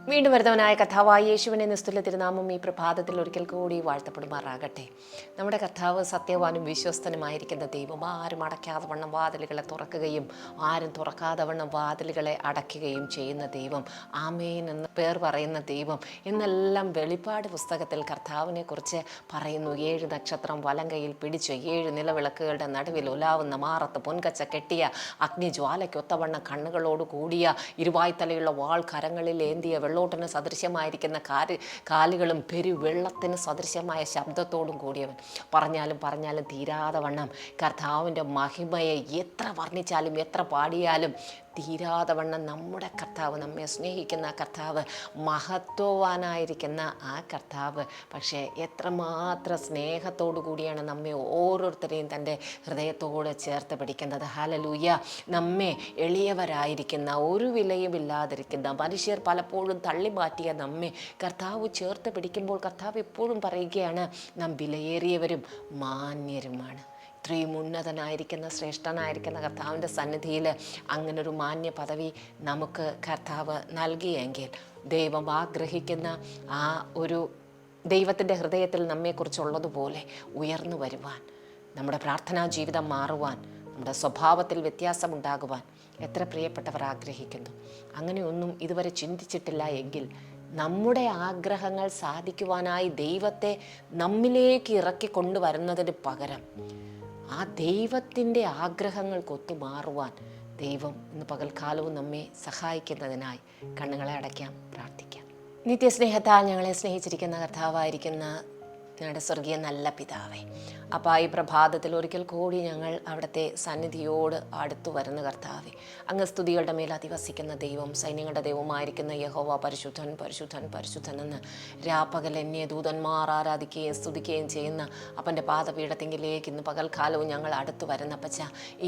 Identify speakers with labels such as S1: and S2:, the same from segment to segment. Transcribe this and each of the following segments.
S1: വീണ്ടും വരുന്നവനായ കർത്താവായ യേശുവിനെ നിസ്തുല്യ തിരുനാമം ഈ പ്രഭാതത്തിൽ ഒരിക്കൽ കൂടി വാഴ്ത്തപ്പെടുമാറാകട്ടെ. നമ്മുടെ കർത്താവ് സത്യവാനും വിശ്വസ്തനുമായിരിക്കുന്ന ദൈവം, ആരും അടയ്ക്കാതെ വണ്ണം വാതിലുകളെ തുറക്കുകയും ആരും തുറക്കാതെ വണ്ണം വാതിലുകളെ അടയ്ക്കുകയും ചെയ്യുന്ന ദൈവം, ആമേൻ എന്ന് പേർ പറയുന്ന ദൈവം എന്നെല്ലാം വെളിപ്പാട് പുസ്തകത്തിൽ കർത്താവിനെ കുറിച്ച് പറയുന്നു. 7 നക്ഷത്രം വലം കൈയിൽ പിടിച്ച് 7 നിലവിളക്കുകളുടെ നടുവിൽ ഉലാവുന്ന മാറത്ത് പൊൻകച്ച കെട്ടിയ അഗ്നിജ്വാലയ്ക്കൊത്തവണ്ണം കണ്ണുകളോട് കൂടിയ ഇരുവായ്ത്തലയുള്ള വാൾ കരങ്ങളിൽ ഏന്തിയ വെള്ളോട്ടിന് സദൃശ്യമായിരിക്കുന്ന കാലുകളും പെരുവെള്ളത്തിന് സദൃശ്യമായ ശബ്ദത്തോടും കൂടിയവൻ. പറഞ്ഞാലും തീരാതെ വണ്ണം കർത്താവിൻ്റെ മഹിമയെ എത്ര വർണ്ണിച്ചാലും എത്ര പാടിയാലും തീരാതെ വണ്ണം നമ്മുടെ കർത്താവ്, നമ്മെ സ്നേഹിക്കുന്ന കർത്താവ്, മഹത്വവാനായിരിക്കുന്ന ആ കർത്താവ് പക്ഷേ എത്രമാത്രം സ്നേഹത്തോടു കൂടിയാണ് നമ്മെ ഓരോരുത്തരെയും തൻ്റെ ഹൃദയത്തോട് ചേർത്ത് പിടിക്കുന്നത്. ഹല്ലേലൂയ. നമ്മെ എളിയവരായിരിക്കുന്ന, ഒരു വിലയുമില്ലാതിരിക്കുന്ന, മനുഷ്യർ പലപ്പോഴും തള്ളിമാറ്റിയ നമ്മെ കർത്താവ് ചേർത്ത് പിടിക്കുമ്പോൾ കർത്താവ് എപ്പോഴും പറയുകയാണ്, നാം വിലയേറിയവരും മാന്യരുമാണ്. ഇത്രയും ഉന്നതനായിരിക്കുന്ന, ശ്രേഷ്ഠനായിരിക്കുന്ന കർത്താവിൻ്റെ സന്നിധിയിൽ അങ്ങനൊരു മാന്യ പദവി നമുക്ക് കർത്താവ് നൽകിയെങ്കിൽ ദൈവം ആഗ്രഹിക്കുന്ന ആ ഒരു ദൈവത്തിൻ്റെ ഹൃദയത്തിൽ നമ്മെക്കുറിച്ചുള്ളതുപോലെ ഉയർന്നു വരുവാൻ, നമ്മുടെ പ്രാർത്ഥനാ ജീവിതം മാറുവാൻ, നമ്മുടെ സ്വഭാവത്തിൽ വ്യത്യാസമുണ്ടാകുവാൻ എത്ര പ്രിയപ്പെട്ടവർ ആഗ്രഹിക്കുന്നു. അങ്ങനെയൊന്നും ഇതുവരെ ചിന്തിച്ചിട്ടില്ല എങ്കിൽ നമ്മുടെ ആഗ്രഹങ്ങൾ സാധിക്കുവാനായി ദൈവത്തെ നമ്മിലേക്ക് ഇറക്കി കൊണ്ടുവരുന്നതിന് പകരം ആ ദൈവത്തിൻ്റെ ആഗ്രഹങ്ങൾക്കൊത്തു മാറുവാൻ ദൈവം ഇന്ന് പകൽക്കാലവും നമ്മെ സഹായിക്കുന്നതിനായി കണ്ണുകളെ അടയ്ക്കാം, പ്രാർത്ഥിക്കാം. നിത്യസ്നേഹത്താൽ ഞങ്ങളെ സ്നേഹിച്ചിരിക്കുന്ന കർത്താവായിരിക്കുന്ന ഞങ്ങളുടെ സ്വർഗീയ നല്ല പിതാവേ, അപ്പോൾ ഈ പ്രഭാതത്തിൽ ഒരിക്കൽ കൂടി ഞങ്ങൾ അവിടുത്തെ സന്നിധിയോട് അടുത്തു വരുന്ന കർത്താവേ, അങ്ങ് സ്തുതികളുടെ മേൽ അധിവസിക്കുന്ന ദൈവം, സൈന്യങ്ങളുടെ ദൈവമായിരിക്കുന്ന യഹോവ പരിശുദ്ധൻ പരിശുദ്ധൻ പരിശുദ്ധൻ എന്ന് രാപ്പകൽ എന്നെ ദൂതന്മാർ ആരാധിക്കുകയും സ്തുതിക്കുകയും ചെയ്യുന്ന അപ്പൻ്റെ പാദപീഠത്തിങ്കിലേക്ക് ഇന്ന് പകൽക്കാലവും ഞങ്ങൾ അടുത്തു വരുന്ന പച്ച,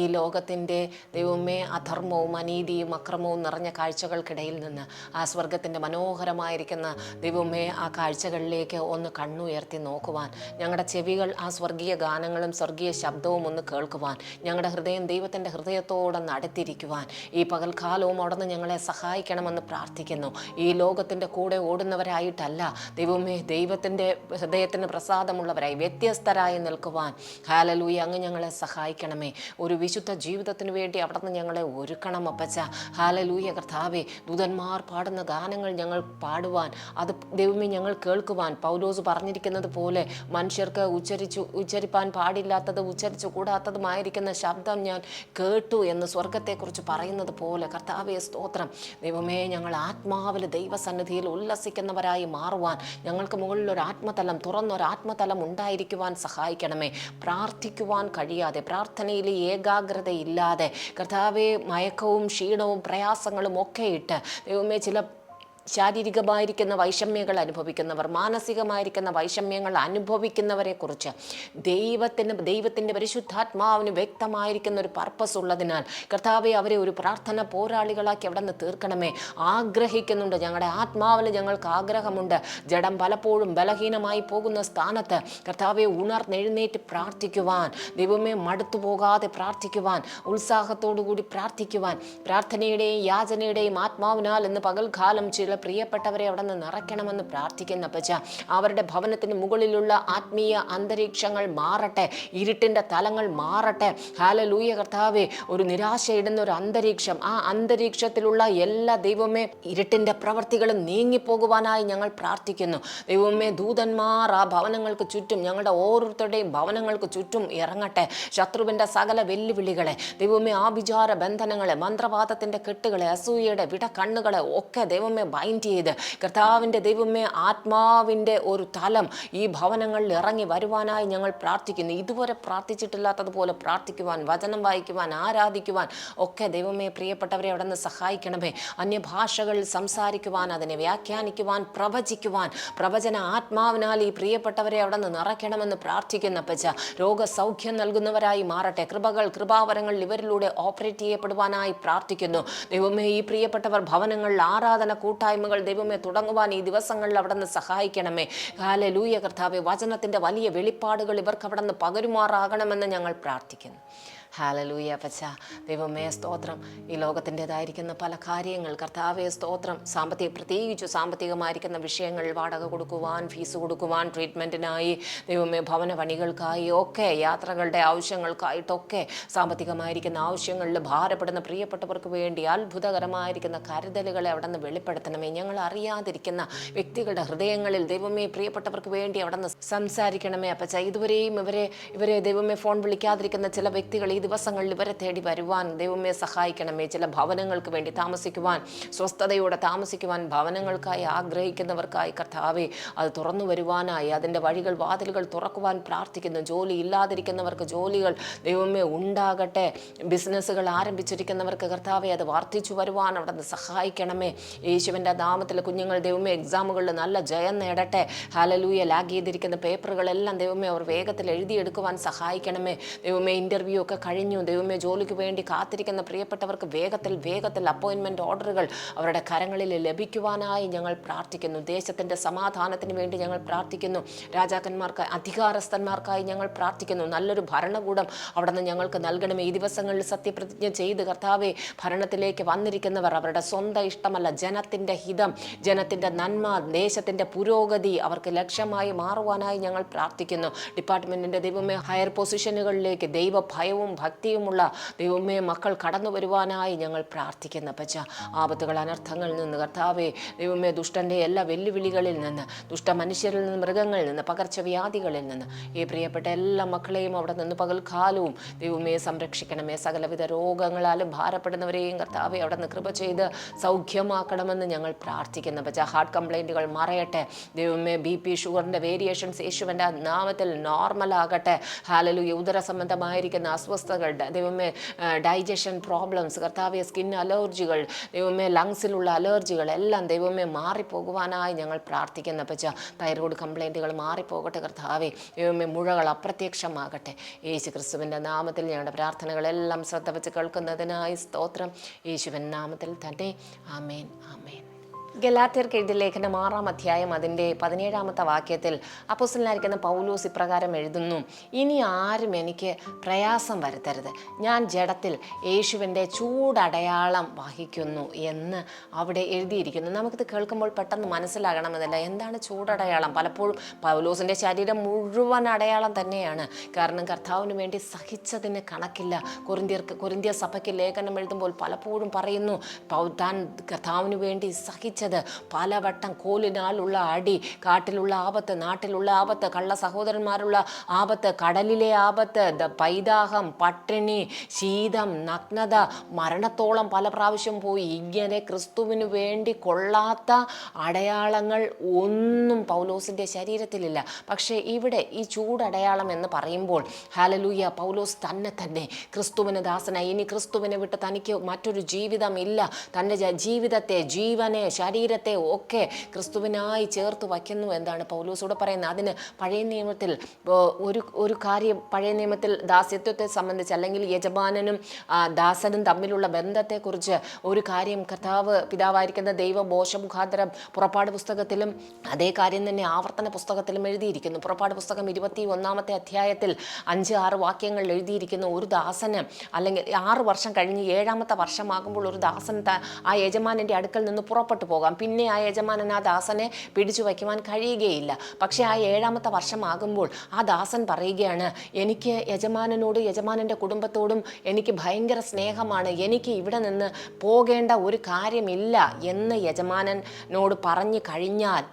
S1: ഈ ലോകത്തിൻ്റെ ദൈവമേ അധർമ്മവും അനീതിയും അക്രമവും നിറഞ്ഞ കാഴ്ചകൾക്കിടയിൽ നിന്ന് ആ സ്വർഗത്തിൻ്റെ മനോഹരമായിരിക്കുന്ന ദൈവമേ ആ കാഴ്ചകളിലേക്ക് ഒന്ന് കണ്ണുയർത്തി നോക്കുവാൻ, ഞങ്ങളുടെ ചെവികൾ ആ സ്വർഗീയ ഗാനങ്ങളും സ്വർഗീയ ശബ്ദവും ഒന്ന് കേൾക്കുവാൻ, ഞങ്ങളുടെ ഹൃദയം ദൈവത്തിൻ്റെ ഹൃദയത്തോടൊന്ന് അടുത്തിരിക്കുവാൻ ഈ പകൽക്കാലവും അവിടുന്ന് ഞങ്ങളെ സഹായിക്കണമെന്ന് പ്രാർത്ഥിക്കുന്നു. ഈ ലോകത്തിൻ്റെ കൂടെ ഓടുന്നവരായിട്ടല്ല ദൈവമേ, ദൈവത്തിൻ്റെ ഹൃദയത്തിന് പ്രസാദമുള്ളവരായി വ്യത്യസ്തരായി നിൽക്കുവാൻ ഹല്ലേലൂയ അങ്ങ് ഞങ്ങളെ സഹായിക്കണമേ. ഒരു വിശുദ്ധ ജീവിതത്തിന് വേണ്ടി അവിടുന്ന് ഞങ്ങളെ ഒരുക്കണം അപ്പച്ച. ഹല്ലേലൂയ കർത്താവേ, ദൂതന്മാർ പാടുന്ന ഗാനങ്ങൾ ഞങ്ങൾ പാടുവാൻ, അത് ദൈവമേ ഞങ്ങൾ കേൾക്കുവാൻ, പൗലോസ് പറഞ്ഞിരിക്കുന്നത് പോലെ മനുഷ്യർക്ക് ഉച്ചരിപ്പാൻ പാടില്ലാത്തത് ഉച്ചരിച്ചു കൂടാത്തതുമായിരിക്കുന്ന ശബ്ദം ഞാൻ കേട്ടു എന്ന് സ്വർഗത്തെക്കുറിച്ച് പറയുന്നത് പോലെ കർത്താവേ സ്തോത്രം. ദൈവമേ, ഞങ്ങൾ ആത്മാവിൽ ദൈവസന്നിധിയിൽ ഉല്ലസിക്കുന്നവരായി മാറുവാൻ, ഞങ്ങൾക്ക് മുകളിൽ ഒരു ആത്മതലം, തുറന്നൊരു ആത്മതലം ഉണ്ടായിരിക്കുവാൻ സഹായിക്കണമേ. പ്രാർത്ഥിക്കുവാൻ കഴിയാതെ, പ്രാർത്ഥനയിൽ ഏകാഗ്രതയില്ലാതെ കർത്താവേ മയക്കവും ക്ഷീണവും പ്രയാസങ്ങളും ഒക്കെ ഇട്ട് ദൈവമേ ചില ശാരീരികമായിരിക്കുന്ന വൈഷമ്യങ്ങൾ അനുഭവിക്കുന്നവർ, മാനസികമായിരിക്കുന്ന വൈഷമ്യങ്ങൾ അനുഭവിക്കുന്നവരെക്കുറിച്ച് ദൈവത്തിൻ്റെ പരിശുദ്ധാത്മാവിന് വ്യക്തമായിരിക്കുന്ന ഒരു പർപ്പസ് ഉള്ളതിനാൽ കർത്താവെ അവരെ ഒരു പ്രാർത്ഥന പോരാളികളാക്കി അവിടെ നിന്ന് തീർക്കണമേ. ആഗ്രഹിക്കുന്നുണ്ട്, ഞങ്ങളുടെ ആത്മാവിൽ ഞങ്ങൾക്ക് ആഗ്രഹമുണ്ട്. ജഡം പലപ്പോഴും ബലഹീനമായി പോകുന്ന സ്ഥാനത്ത് കർത്താവെ ഉണർന്നെഴുന്നേറ്റ് പ്രാർത്ഥിക്കുവാൻ, ദൈവമേ മടുത്തു പോകാതെ പ്രാർത്ഥിക്കുവാൻ, ഉത്സാഹത്തോടുകൂടി പ്രാർത്ഥിക്കുവാൻ, പ്രാർത്ഥനയുടെയും യാചനയുടെയും ആത്മാവിനാൽ ഇന്ന് പകൽക്കാലം ചില പ്രിയപ്പെട്ടവരെ അവിടെ നിന്ന് നിറയ്ക്കണമെന്ന് പ്രാർത്ഥിക്കുന്ന പച്ച. അവരുടെ ഭവനത്തിന് മുകളിലുള്ള ആത്മീയ അന്തരീക്ഷങ്ങൾ മാറട്ടെ, ഇരുട്ടിൻ്റെ തലങ്ങൾ മാറട്ടെ. ഹല്ലേലൂയ കർത്താവേ, ഒരു നിരാശയിടുന്ന ഒരു അന്തരീക്ഷം, ആ അന്തരീക്ഷത്തിലുള്ള എല്ലാ ദൈവമേ ഇരുട്ടിൻ്റെ പ്രവർത്തികളും നീങ്ങിപ്പോകുവാനായി ഞങ്ങൾ പ്രാർത്ഥിക്കുന്നു. ദൈവമേ, ദൂതന്മാർ ആ ഭവനങ്ങൾക്ക് ചുറ്റും, ഞങ്ങളുടെ ഓരോരുത്തരുടെയും ഭവനങ്ങൾക്ക് ചുറ്റും ഇറങ്ങട്ടെ. ശത്രുവിൻ്റെ സകല വെല്ലുവിളികളെ ദൈവമേ, ആഭിചാര ബന്ധനങ്ങളെ, മന്ത്രവാദത്തിൻ്റെ കെട്ടുകളെ, അസൂയയുടെ വിടക്കണ്ണുകളെ ഒക്കെ ദൈവമേ ബൈൻഡ് ചെയ്ത് കർത്താവിൻ്റെ ദൈവമേ ആത്മാവിൻ്റെ ഒരു തലം ഈ ഭവനങ്ങളിൽ ഇറങ്ങി വരുവാനായി ഞങ്ങൾ പ്രാർത്ഥിക്കുന്നു. ഇതുവരെ പ്രാർത്ഥിച്ചിട്ടില്ലാത്തതുപോലെ പ്രാർത്ഥിക്കുവാൻ, വചനം വായിക്കുവാൻ, ആരാധിക്കുവാൻ ഒക്കെ ദൈവമേ പ്രിയപ്പെട്ടവരെ അവിടെ നിന്ന് സഹായിക്കണമേ. അന്യഭാഷകളിൽ സംസാരിക്കുവാൻ, അതിനെ വ്യാഖ്യാനിക്കുവാൻ, പ്രവചിക്കുവാൻ, പ്രവചന ആത്മാവിനാൽ ഈ പ്രിയപ്പെട്ടവരെ അവിടെ നിന്ന് നിറയ്ക്കണമെന്ന് പ്രാർത്ഥിക്കുന്ന പച്ച. രോഗസൗഖ്യം നൽകുന്നവരായി മാറട്ടെ. കൃപാവരങ്ങൾ ഇവരിലൂടെ ഓപ്പറേറ്റ് ചെയ്യപ്പെടുവാനായി പ്രാർത്ഥിക്കുന്നു. ദൈവമേ, ഈ പ്രിയപ്പെട്ടവർ ഭവനങ്ങളിൽ ആരാധന കൂട്ടായ്മകൾ ദൈവമേ തുടങ്ങുവാൻ ഈ ദിവസങ്ങളിൽ അവിടെ നിന്ന് സഹായിക്കണമേ. ഹല്ലേലൂയ കർത്താവേ, വചനത്തിൻ്റെ വലിയ വെളിപ്പാടുകൾ ഇവർക്ക് അവിടെ നിന്ന് പകരുമാറാകണമെന്ന് ഞങ്ങൾ പ്രാർത്ഥിക്കുന്നു. ഹാലലൂയ പച്ച. ദൈവമേ സ്തോത്രം. ഈ ലോകത്തിൻ്റെതായിരിക്കുന്ന പല കാര്യങ്ങൾ കർത്താവേ സ്തോത്രം, പ്രത്യേകിച്ച് സാമ്പത്തികമായിരിക്കുന്ന വിഷയങ്ങൾ, വാടക കൊടുക്കുവാൻ, ഫീസ് കൊടുക്കുവാൻ, ട്രീറ്റ്മെൻറ്റിനായി, ദൈവമേ ഭവന പണികൾക്കായി ഒക്കെ, യാത്രകളുടെ ആവശ്യങ്ങൾക്കായിട്ടൊക്കെ, സാമ്പത്തികമായിരിക്കുന്ന ആവശ്യങ്ങളിൽ ഭാരപ്പെടുന്ന പ്രിയപ്പെട്ടവർക്ക് വേണ്ടി അത്ഭുതകരമായിരിക്കുന്ന കരുതലുകളെ അവിടെ നിന്ന് വെളിപ്പെടുത്തണമേ. ഞങ്ങൾ അറിയാതിരിക്കുന്ന വ്യക്തികളുടെ ഹൃദയങ്ങളിൽ ദൈവമേ പ്രിയപ്പെട്ടവർക്ക് വേണ്ടി അവിടെ നിന്ന് സംസാരിക്കണമേ അപ്പച്ച. ഇതുവരെയും ഇവരെ ദൈവമേ ഫോൺ വിളിക്കാതിരിക്കുന്ന ചില വ്യക്തികൾ ഈ ദിവസങ്ങളിൽ ഇവരെ തേടി വരുവാൻ ദൈവമേ സഹായിക്കണമേ. ചില ഭവനങ്ങൾക്ക് വേണ്ടി താമസിക്കുവാൻ, സ്വസ്ഥതയോടെ താമസിക്കുവാൻ, ഭവനങ്ങൾക്കായി ആഗ്രഹിക്കുന്നവർക്കായി കർത്താവേ അത് തുറന്നു വരുവാനായി അതിൻ്റെ വഴികൾ, വാതിലുകൾ തുറക്കുവാൻ പ്രാർത്ഥിക്കുന്നു. ജോലി ഇല്ലാതിരിക്കുന്നവർക്ക് ജോലികൾ ദൈവമേ ഉണ്ടാകട്ടെ. ബിസിനസ്സുകൾ ആരംഭിച്ചിരിക്കുന്നവർക്ക് കർത്താവെ അത് വർദ്ധിച്ചു വരുവാൻ അവിടെ നിന്ന് സഹായിക്കണമേ. യേശുവിൻ്റെ നാമത്തിൽ കുഞ്ഞുങ്ങൾ ദൈവമേ എക്സാമുകളിൽ നല്ല ജയം നേടട്ടെ. ഹല്ലേലൂയ. ലാഗ് ചെയ്തിരിക്കുന്ന പേപ്പറുകളെല്ലാം ദൈവമേ അവർ വേഗത്തിൽ എഴുതിയെടുക്കുവാൻ സഹായിക്കണമേ. ദൈവമേ ഇൻ്റർവ്യൂ ഒക്കെ കഴിഞ്ഞു, ദൈവമേ ജോലിക്ക് വേണ്ടി കാത്തിരിക്കുന്ന പ്രിയപ്പെട്ടവർക്ക് വേഗത്തിൽ അപ്പോയിൻമെൻറ്റ് ഓർഡറുകൾ അവരുടെ കരങ്ങളിൽ ലഭിക്കുവാനായി ഞങ്ങൾ പ്രാർത്ഥിക്കുന്നു. ദേശത്തിൻ്റെ സമാധാനത്തിന് വേണ്ടി ഞങ്ങൾ പ്രാർത്ഥിക്കുന്നു. രാജാക്കന്മാർക്കായി, അധികാരസ്ഥന്മാർക്കായി ഞങ്ങൾ പ്രാർത്ഥിക്കുന്നു. നല്ലൊരു ഭരണകൂടം അവിടെ നിന്ന് ഞങ്ങൾക്ക് നൽകണമേ. ഈ ദിവസങ്ങളിൽ സത്യപ്രതിജ്ഞ ചെയ്ത് കർത്താവെ ഭരണത്തിലേക്ക് വന്നിരിക്കുന്നവർ അവരുടെ സ്വന്തം ഇഷ്ടമല്ല, ജനത്തിൻ്റെ ഹിതം, ജനത്തിൻ്റെ നന്മ, ദേശത്തിൻ്റെ പുരോഗതി അവർക്ക് ലക്ഷ്യമായി മാറുവാനായി ഞങ്ങൾ പ്രാർത്ഥിക്കുന്നു. ഡിപ്പാർട്ട്മെൻറ്റിൻ്റെ ദൈവമേ ഹയർ പൊസിഷനുകളിലേക്ക് ദൈവഭയവും ഭക്തിയുമുള്ള ദൈവമേ മക്കൾ കടന്നു വരുവാനായി ഞങ്ങൾ പ്രാർത്ഥിക്കുന്നു. പച്ച ആപത്തുകൾ, അനർത്ഥങ്ങളിൽ നിന്ന് കർത്താവെ ദൈവമേ ദുഷ്ടൻ്റെ എല്ലാ വെല്ലുവിളികളിൽ നിന്ന്, ദുഷ്ട മനുഷ്യരിൽ നിന്ന്, മൃഗങ്ങളിൽ നിന്ന്, പകർച്ചവ്യാധികളിൽ നിന്ന് ഈ പ്രിയപ്പെട്ട എല്ലാ മക്കളെയും അവിടെ നിന്ന് പകൽക്കാലവും ദൈവമേ സംരക്ഷിക്കണമേ. സകലവിധ രോഗങ്ങളാലും ഭാരപ്പെടുന്നവരെയും കർത്താവെ അവിടെ നിന്ന് കൃപ ചെയ്ത് സൗഖ്യമാക്കണമെന്ന് ഞങ്ങൾ പ്രാർത്ഥിക്കുന്നു. പച്ച ഹാർട്ട് കംപ്ലൈൻറ്റുകൾ മറയട്ടെ. ദൈവമേ BP ഷുഗറിൻ്റെ വേരിയേഷൻസ് യേശുവിൻ്റെ നാമത്തിൽ നോർമലാകട്ടെ. ഹല്ലേലൂയ. ഉദര സംബന്ധമായിരിക്കുന്ന അസ്വസ്ഥതകളുടെ ദൈവമേ ഡൈജഷൻ പ്രോബ്ലംസ് കർത്താവെ, സ്കിൻ അലർജികൾ ദൈവമേ, ലങ്സിലുള്ള അലർജികൾ എല്ലാം ദൈവമേ മാറിപ്പോകുവാനായി ഞങ്ങൾ പ്രാർത്ഥിക്കുന്ന പച്ച. തൈറോയ്ഡ് കംപ്ലൈൻറ്റുകൾ മാറിപ്പോകട്ടെ കർത്താവെ. ദൈവമേ മുഴകൾ അപ്രത്യക്ഷമാകട്ടെ. യേശു ക്രിസ്തുവിൻ്റെ നാമത്തിൽ ഞങ്ങളുടെ പ്രാർത്ഥനകളെല്ലാം ശ്രദ്ധ വെച്ച് കേൾക്കുന്നതിനായി സ്തോത്രം. യേശുവിൻ നാമത്തിൽ തന്നെ. ആമേൻ, ആമേൻ. ഗലാത്യർക്ക് എഴുതിയ ലേഖനം 6-ാം അധ്യായം അതിൻ്റെ 17-ാമത്തെ വാക്യത്തിൽ അപ്പോസ്തലനായിരിക്കുന്ന പൗലോസ് ഇപ്രകാരം എഴുതുന്നു: ഇനി ആരും എനിക്ക് പ്രയാസം വരുത്തരുത്, ഞാൻ ജഡത്തിൽ യേശുവിൻ്റെ ചൂടടയാളം വഹിക്കുന്നു എന്ന് അവിടെ എഴുതിയിരിക്കുന്നു. നമുക്കിത് കേൾക്കുമ്പോൾ പെട്ടെന്ന് മനസ്സിലാകണമെന്നില്ല, എന്താണ് ചൂടടയാളം. പലപ്പോഴും പൗലോസിൻ്റെ ശരീരം മുഴുവൻ അടയാളം തന്നെയാണ്. കാരണം കർത്താവിന് വേണ്ടി സഹിച്ചതിന് കണക്കില്ല. കൊരിന്ത്യർ സഭയ്ക്ക് ലേഖനം എഴുതുമ്പോൾ പലപ്പോഴും പറയുന്നു, താൻ കർത്താവിന് വേണ്ടി സഹിച്ച പലവട്ടം കോലിനാലുള്ള അടി, കാട്ടിലുള്ള ആപത്ത്, നാട്ടിലുള്ള ആപത്ത്, കള്ള സഹോദരന്മാരുള്ള ആപത്ത്, കടലിലെ ആപത്ത്, പൈതാഹം, പട്ടിണി, ശീതം, നഗ്നത, മരണത്തോളം പല പ്രാവശ്യം പോയി. ഇങ്ങനെ ക്രിസ്തുവിന് വേണ്ടി കൊള്ളാത്ത അടയാളങ്ങൾ ഒന്നും പൗലോസിൻ്റെ ശരീരത്തിലില്ല. പക്ഷേ ഇവിടെ ഈ ചൂടടയാളം എന്ന് പറയുമ്പോൾ ഹല്ലേലൂയ, പൗലോസ് തന്നെ ക്രിസ്തുവിന് ദാസനായി. ഇനി ക്രിസ്തുവിനെ വിട്ട് തനിക്ക് മറ്റൊരു ജീവിതം ഇല്ല. തൻ്റെ ജീവിതത്തെ, ജീവനെ, ശരീരത്തെ ഒക്കെ ക്രിസ്തുവിനായി ചേർത്ത് വയ്ക്കുന്നു എന്നാണ് പൗലോസോട് പറയുന്നത്. അതിന് പഴയ നിയമത്തിൽ ഒരു കാര്യം, പഴയ നിയമത്തിൽ ദാസ്യത്വത്തെ സംബന്ധിച്ച് അല്ലെങ്കിൽ യജമാനനും ദാസനും തമ്മിലുള്ള ബന്ധത്തെക്കുറിച്ച് ഒരു കാര്യം കർത്താവ് പിതാവായിരിക്കുന്ന ദൈവ മോശമുഖാന്തരം പുറപ്പാട് പുസ്തകത്തിലും അതേ കാര്യം തന്നെ ആവർത്തന പുസ്തകത്തിലും എഴുതിയിരിക്കുന്നു. പുറപ്പാട് പുസ്തകം 21-ാമത്തെ അധ്യായത്തിൽ 5-6 വാക്യങ്ങൾ എഴുതിയിരിക്കുന്നു. ഒരു ദാസന് അല്ലെങ്കിൽ 6 വർഷം കഴിഞ്ഞ് 7-ാമത്തെ വർഷമാകുമ്പോൾ ഒരു ദാസൻ ആ യജമാനൻ്റെ അടുക്കൽ നിന്ന് പുറപ്പെട്ടു പോകാം. പിന്നെ ആ യജമാനൻ ആ ദാസനെ പിടിച്ചു വയ്ക്കുവാൻ കഴിയുകയില്ല. പക്ഷേ ആ 7-ാമത്തെ വർഷമാകുമ്പോൾ ആ ദാസൻ പറയുകയാണ്, എനിക്ക് യജമാനനോട്, യജമാനൻ്റെ കുടുംബത്തോടും എനിക്ക് ഭയങ്കര സ്നേഹമാണ്, എനിക്ക് ഇവിടെ നിന്ന് പോകേണ്ട ഒരു കാര്യമില്ല എന്ന് യജമാനനോട് പറഞ്ഞു കഴിഞ്ഞാൽ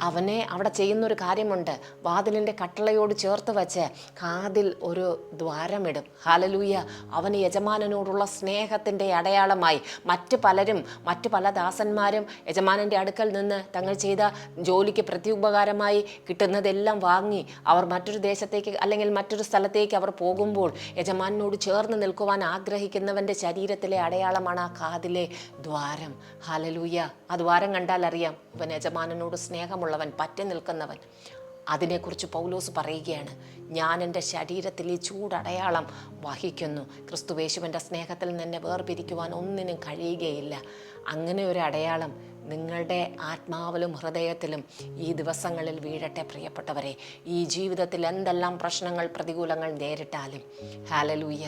S1: അവനെ അവിടെ ചെയ്യുന്നൊരു കാര്യമുണ്ട്. വാതിലിൻ്റെ കട്ടളയോട് ചേർത്ത് വെച്ച് കാതിൽ ഒരു ദ്വാരമിടും. ഹല്ലേലൂയ. അവന് യജമാനനോടുള്ള സ്നേഹത്തിൻ്റെ അടയാളമായി മറ്റ് പല ദാസന്മാരും യജമാനൻ്റെ അടുക്കൽ നിന്ന് തങ്ങൾ ചെയ്ത ജോലിക്ക് പ്രത്യുപകാരമായി കിട്ടുന്നതെല്ലാം വാങ്ങി അവർ മറ്റൊരു ദേശത്തേക്ക് അല്ലെങ്കിൽ മറ്റൊരു സ്ഥലത്തേക്ക് അവർ പോകുമ്പോൾ യജമാനനോട് ചേർന്ന് നിൽക്കുവാൻ ആഗ്രഹിക്കുന്നവൻ്റെ ശരീരത്തിലെ അടയാളമാണ് ആ കാതിലെ ദ്വാരം. ഹല്ലേലൂയ. ആ ദ്വാരം കണ്ടാൽ അറിയാം ഇവൻ യജമാനനോട് സ്നേഹമുള്ളവൻ, പറ്റി നിൽക്കുന്നവൻ. അതിനെക്കുറിച്ച് പൗലോസ് പറയുകയാണ്, ഞാൻ എൻ്റെ ശരീരത്തിൽ ഈ ചൂടടയാളം വഹിക്കുന്നു. ക്രിസ്തുയേശുവിൻ്റെ സ്നേഹത്തിൽ നിന്നെ വേർപിരിക്കുവാൻ ഒന്നിനും കഴിയുകയില്ല. അങ്ങനെ ഒരു അടയാളം നിങ്ങളുടെ ആത്മാവിലും ഹൃദയത്തിലും ഈ ദിവസങ്ങളിൽ വീഴട്ടെ പ്രിയപ്പെട്ടവരെ. ഈ ജീവിതത്തിൽ എന്തെല്ലാം പ്രശ്നങ്ങൾ പ്രതികൂലങ്ങൾ നേരിട്ടാലും ഹല്ലേലൂയ,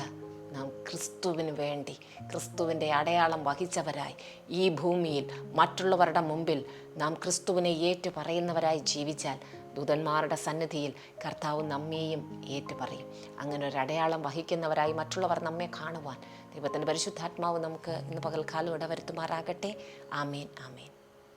S1: നാം ക്രിസ്തുവിന് വേണ്ടി ക്രിസ്തുവിൻ്റെ അടയാളം വഹിച്ചവരായി ഈ ഭൂമിയിൽ മറ്റുള്ളവരുടെ മുമ്പിൽ നാം ക്രിസ്തുവിനെ ഏറ്റു പറയുന്നവരായി ജീവിച്ചാൽ ദൂതന്മാരുടെ സന്നിധിയിൽ കർത്താവ് നമ്മെയും ഏറ്റുപറയും. അങ്ങനെ ഒരു അടയാളം വഹിക്കുന്നവരായി മറ്റുള്ളവർ നമ്മെ കാണുവാൻ ദൈവത്തിൻ്റെ പരിശുദ്ധാത്മാവ് നമുക്ക് ഇന്ന് പകൽക്കാലം ഇടവരുത്തുമാറാകട്ടെ. ആമേൻ, ആമേൻ.